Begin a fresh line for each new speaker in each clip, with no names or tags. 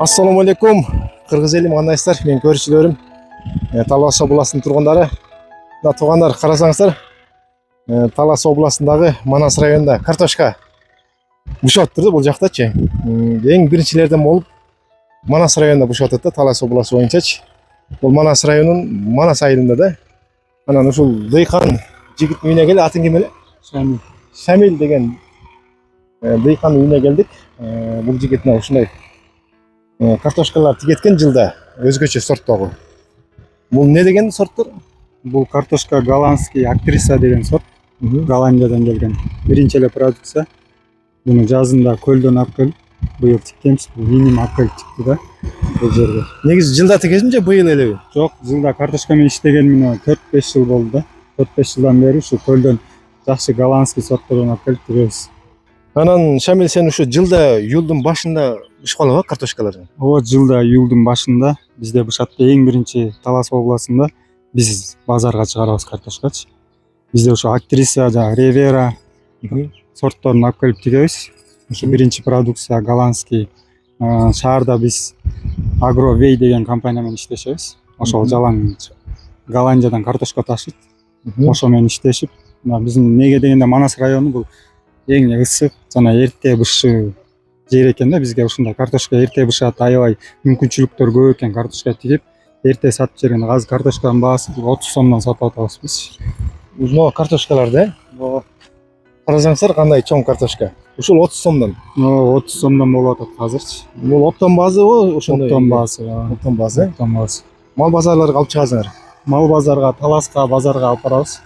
Assalamu alaikum. Кыргыз эли кандайсыздар? Мен көрүүчүлөрүм, Талас областынын тургундары. Мына туугандар, карасаңыздар, Талас областындагы Манас районунда картошка бушап турду бул жактачы. Эң биринчилерден болуп Манас районунда бушап атат да, Талас областы боюнчачы. Бул Манас районунун Манас айылында да. Анан ушул дыйкан жигиттин үйүнө келип, атын ким эле? Шамил деген дыйкандын үйүнө келдик. Бул жигит мына ушундай картошкалар тигеткен жылда өзгөчө сорттогу. Бул не деген сорттор?
Бул картошка голландский актриса деген сорт. Голландиядан келген. Биринчи эле продукция. Буну жазында көлдөн алып келип, быйыл тиккенбиз. Иним алып келип тикти да бул жерге.
Негизи жылда тигесиң же быйыл элеби?
Жок, жылда картошка менен иштегениме 4-5 жыл болду да. 4-5 жылдан бери ушу көлдөн жакшы голландский сорттордон алып келип тигебиз.
Анан Шамил, сен ушу жылда июлдун башында бышып калабы картошкаларың?
Ооба, жылда июлдун башында бизде бышат. Эң биринчи Талас областында биз базарга чыгарабыз картошкачы. Бизде ушу актриса жана Ривера сортторун алып келип тигебиз. Ушу биринчи продукция голландский. Шаарда биз Агровей деген компания менен иштешебиз. Ошол жалаң Голландиядан картошка ташыйт. Ошо менен иштешип, биздин эмнеге дегенде Манас району бул эң ысык жана эрте бышчу жер экен да. Бизге ушундай картошка эрте бышат, аябай мүмкүнчүлүктөр көп экен. Картошка тигип эрте сатып жибергенде азыр картошканын баасы 30 сомдон сатып атабыз биз.
Ушул картошкаларды, карасаңыздар кандай чоң картошка. Ушул 30 сомдон.
30 сомдон болуп атат азырчы.
Бул оптон баазыбы? Ошондой.
Оптон баасы.
Оптон баазы.
Оптон баасы.
Мал базарларга алып чыгасыңар.
Мал базарга, Таласка базарга алып барабыз.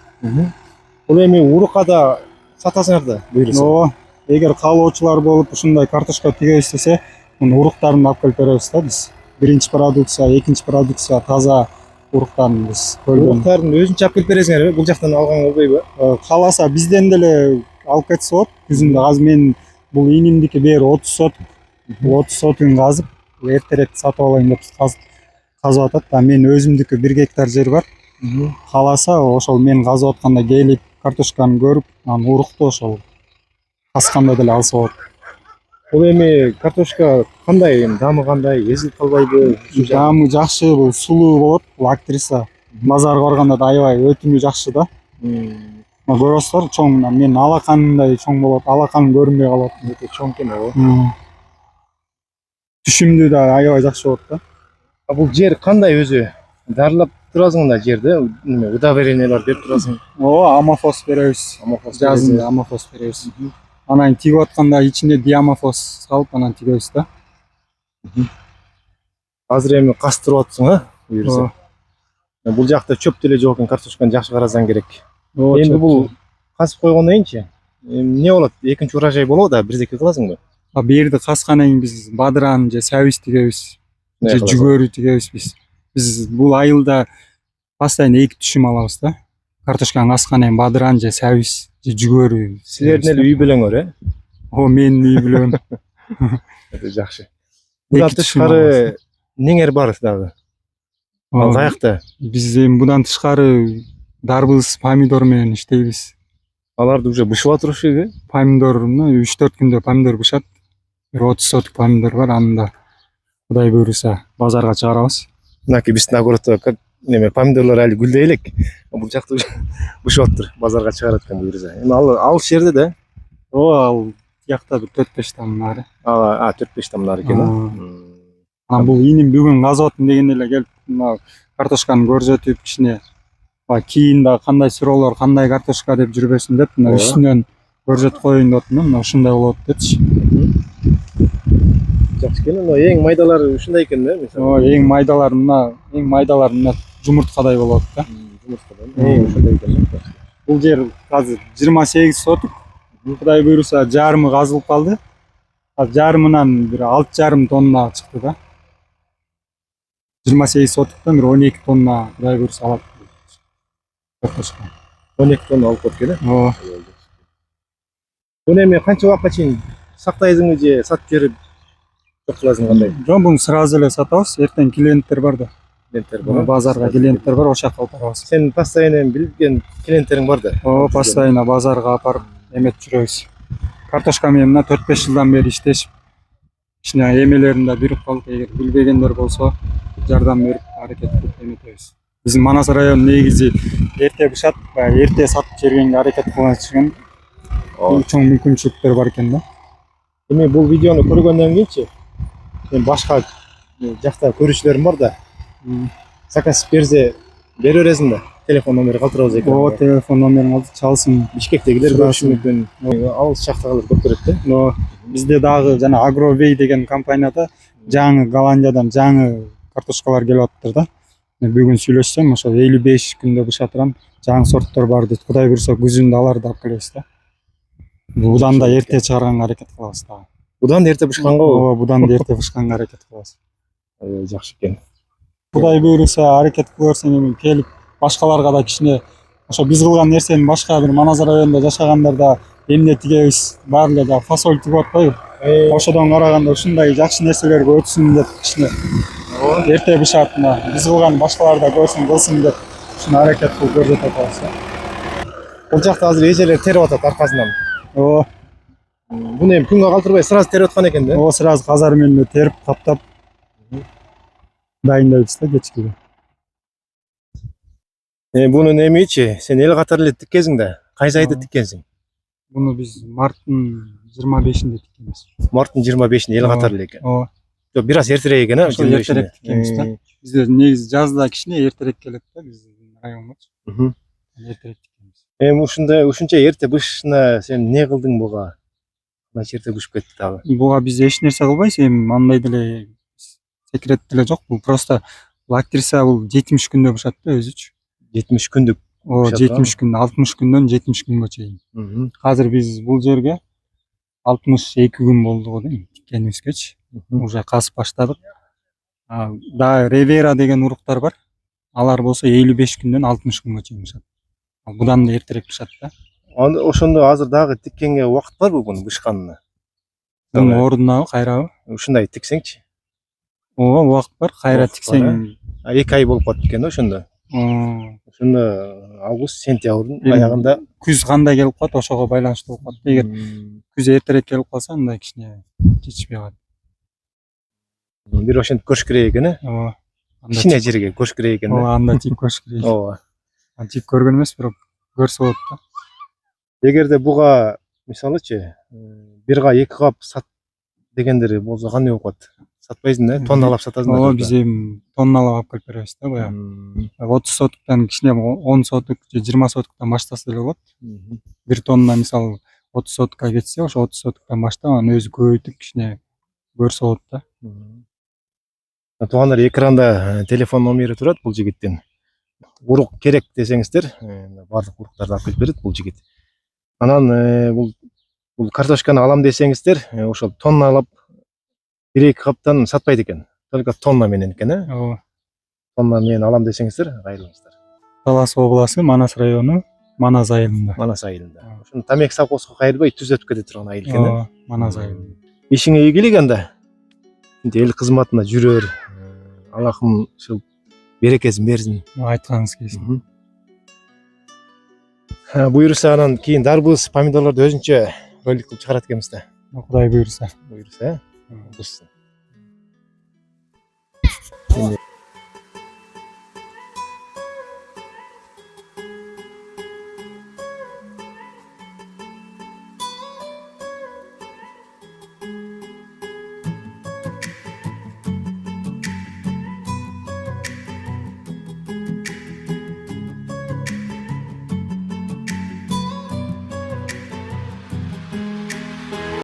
Бул эми урукка да сатасыңар да буюрса.
Ооба. Эгер каалоочулар болуп ушундай картошка тигебиз десе, муну уруктарын алып келип беребиз да биз. Биринчи продукция, экинчи продукция таза уруктарын биз көлдөн.
Уруктарын өзүнчө алып келип бересиңерби? Бул жактан алган болбойбу?
Кааласа бизден деле алып кетсе болот. Күзүндө азыр мен бул инимдики бери 30 сот. 30 сотун казып, эртерээк сатып алайын деп казып атат. Мен өзүмдүкү 1 гектар жер бар. Кааласа ошол мен казып атканда келип картошканы көрүп, анан урукту ошол асканда деле алса болот.
Бул эми картошка кандай, дамы кандай, эзилип калбайбы?
Дамы жакшы, бул сулуу болот. Бул актриса базарга барганда да аябай өтүмү жакшы да. Көрөсүздөр, чоң, мен алакандай чоң болот. Алакан көрүнбөй калат.
Өтө чоң экен о.
Түшүмдүү да аябай жакшы болот да.
Бул жер кандай өзү? Дарылап турасың да жерди, удобрениялар берип турасың.
Ооба, амофос беребиз. Жазында амофос беребиз. Анан тигип атканда ичине диамофос салып анан тигебиз да.
Азыр эми кастырып атсың, буюрса. Бул жакта чөп деле жок экен, картошканы жакшы карасаң керек. Эми бул касып койгондон кийинчи эмне болот? Экинчи урожай болобу да, бирдеке кыласыңбы?
Бу жерди каскандан кийин биз бадыран же сабиз тигебиз. Же жүгөрү тигебиз биз. Биз бул айылда постоянно 2 түшүм алабыз да. Картошканы каскандан кийин бадыран же сабиз же жүгөрү.
Силердин эле үй бүлөңөр,
Менин үй бүлөм.
Өтө жакшы. Будан тышкары неңер бар дагы? Ал каякта?
Биз эми будан тышкары дарбыз, помидор менен иштейбиз.
Аларды уже бышып атырышыбы?
Помидорну 3-4 күндө помидор бышат. 30 соток помидор бар, анда Кудай буйруса базарга чыгарабыз.
Мынакей биздин огороддо неме помидорлор али гүлдөй элек. Бул жакта бышып атыр, базарга чыгарат экен буйруса. Эми ал жерде да?
Ооба, ал тиякта бир 4-5 там нары.
4-5 там нары экен.
Анан бул иним бүгүн казып аттым дегенде эле келип мына картошканы көрсөтүп, кичине кийин да кандай суроолор, кандай картошка деп жүрбөсүн деп, мына үстүнөн көрсөтүп коеюн деп аттым. Мына ушундай болот депчи.
Жакшы экен. Эң майдалары ушундай экен да, мисалы.
Эң майдалары мына жумурткадай болот да.
Жумурткадай. Ушундай экен.
Бул жер азыр 28 соток. Кудай буйруса жарымы казылып калды. Жарымынан бир 6,5 тонна чыкты да. 28 сотоктон бир 12 тонна Кудай буйруса алат.
12 тонна алып кеткен,
Ооба.
Буну эми канча убакытка чейин сактайсыңбы же сатып жиберип жок кыласың кандай?
Жок, буну сразу эле сатабыз. Эртең клиенттер бар да.
Клиенттер бар.
Базарга клиенттер бар, ошол жака алып барабыз.
Сен постоянно билген клиенттериң бар да?
Ооба, постоянно базарга апарып эметип жүрөбүз. Картошка менен мына 4-5 жылдан бери иштешип кичине эмелеринде бирик калып, эгер билбегендер болсо жардам берип аракет кылып эметебиз. Биздин Манас району негизи эрте бышат, баягы эрте сатып жибергенге аракет кылышкан чоң мүмкүнчүлүктөр бар экен да.
Эми бул видеону көргөндөн кийинчи мен башка жакта көрүүчүлөрүм бар да. Заказ берсе бере бересиң да. Телефон номери калтырабыз экен.
О, телефон номериңди чалсын.
Бишкектегилер көрүшү мүмкүн. Алыс жактагылар көп көрөт да.
Но бизде дагы жана Агровей деген компанияда жаңы Голландиядан жаңы картошкалар келип атыптыр да. Бүгүн сүйлөшсөм, ошо 55 күндө бышат турган жаңы сорттор бар дейт. Кудай буйруса күзүндө аларды алып келебиз да. Будан да эрте чыгарганга аракет кылабыз дагы.
Будан да эрте бышканга
Ооба, будан да эрте бышканга аракет кылабыз.
Жакшы экен.
Кудай буйруса аракет кыла берсең эми келип башкаларга да кичине ошо биз кылган нерсени башка бир Манас районунда жашагандар да эмне тигебиз, баары эле да фасоль тигип атпайбы? Ошодон караганда ушундай жакшы нерселерге өтсүн деп кичине эрте бышат, биз кылган башкалар да көрсүн, кылсын деп ушуну аракет кылып көрсөтүп атабыз.
Бул жакта азыр эжелер терип атат аркасынан.
Ооба.
Буну эми күнгө калтырбай сразу терип аткан экен да.
Ооба, сразу казар менен терип каптап дайындайбыз да кечкеге.
Бунун эмичи сен эл катары эле тиккенсиң да. Кайсы айда тиккенсиң?
Буну биз марттын 25-inde тиккенбиз.
Марттын 25-inde эл катары эле экен.
Ооба.
Жок, бир аз эртерээк экен,
Ошо эртерээк тиккенбиз да. Бизде негизи жазда кичине эртерээк келет да биздин районгочу. Эртерээк тиккенбиз.
Эми ушунча эрте бышышына сен эмне кылдың буга? Кандайча эрте бышып кетти дагы.
Буга биз эч нерсе кылбайбыз, эми андай деле секрет деле жок. Бул просто актриса бул 70 күндө бышат да өзүчү.
70 күндүк.
Ооба, 70 күн, 60 күндөн 70 күнгө чейин. Азыр биз бул жерге 62 күн болду го дейм тиккенибизгечи. Уже касып баштадык. Дагы Ревера деген уруктар бар. Алар болсо 55 күндөн 60 күнгө чейин бышат. Будан да эртерээк бышат да.
Ошондо азыр дагы тиккенге убакыт барбы буну бышканына?
Мунун ордуна кайрабы?
Ушундай тиксеңчи.
Ооба, убакыт бар. Кайра тиксең
2 ай болуп калат экен да ошондо. Ошондо август, сентябрдын аягында
күз кандай келип калат, ошого байланыштуу болуп калат. Эгер күз эртерээк келип калса, андай кичине жетишпей калат.
Бир ошентип көрүш керек экен,
Ооба.
кичине жерге көрүш керек экен да.
Ооба, анда тип көрүш керек.
Ооба.
Тип көргөн эмес, бирок көрсө болот да.
Эгерде буга мисалычы 1 га 2 кап сат дегендери болсо кандай болуп калат? Сатпайсың да, тонналап сатасың да.
Ооба, биз эми тонналап алып келип беребиз да баягы. 30 сотуктан кичине 10 сотук же 20 сотуктан баштаса деле болот. 1 тонна мисалы 30 сотукка кетсе, ошо 30 сотуктан баштап анан өзү көбөйтүп кичине көрсө болот да.
Туугандар, экранда телефон номери турат бул жигиттин. Урук керек десеңиздер, баардык уруктарды алып келип берет бул жигит. Анан бул картошканы алам десеңиздер, ошол тонналап 1-2 каптан сатпайт экен. Только тонна менен экен,
Ооба.
Тонна менен алам десеңиздер, кайрылыңыздар.
Талас областы, Манас району, Манас айылында.
Манас айылында. Ошону тамек совхозго кайрылбай түзөтүп кете турган айыл экен.
Ооба, Манас айылында.
Ишиңе ийгилик анда. Эл кызматына жүрөр. Аллахым ушул берекесин берсин.
Айтканыңыз келсин.
Буйруса анан кийин дарбыз, помидорлорду өзүнчө ролик кылып чыгарат экенбиз да.
Кудай буйруса.
Буйруса,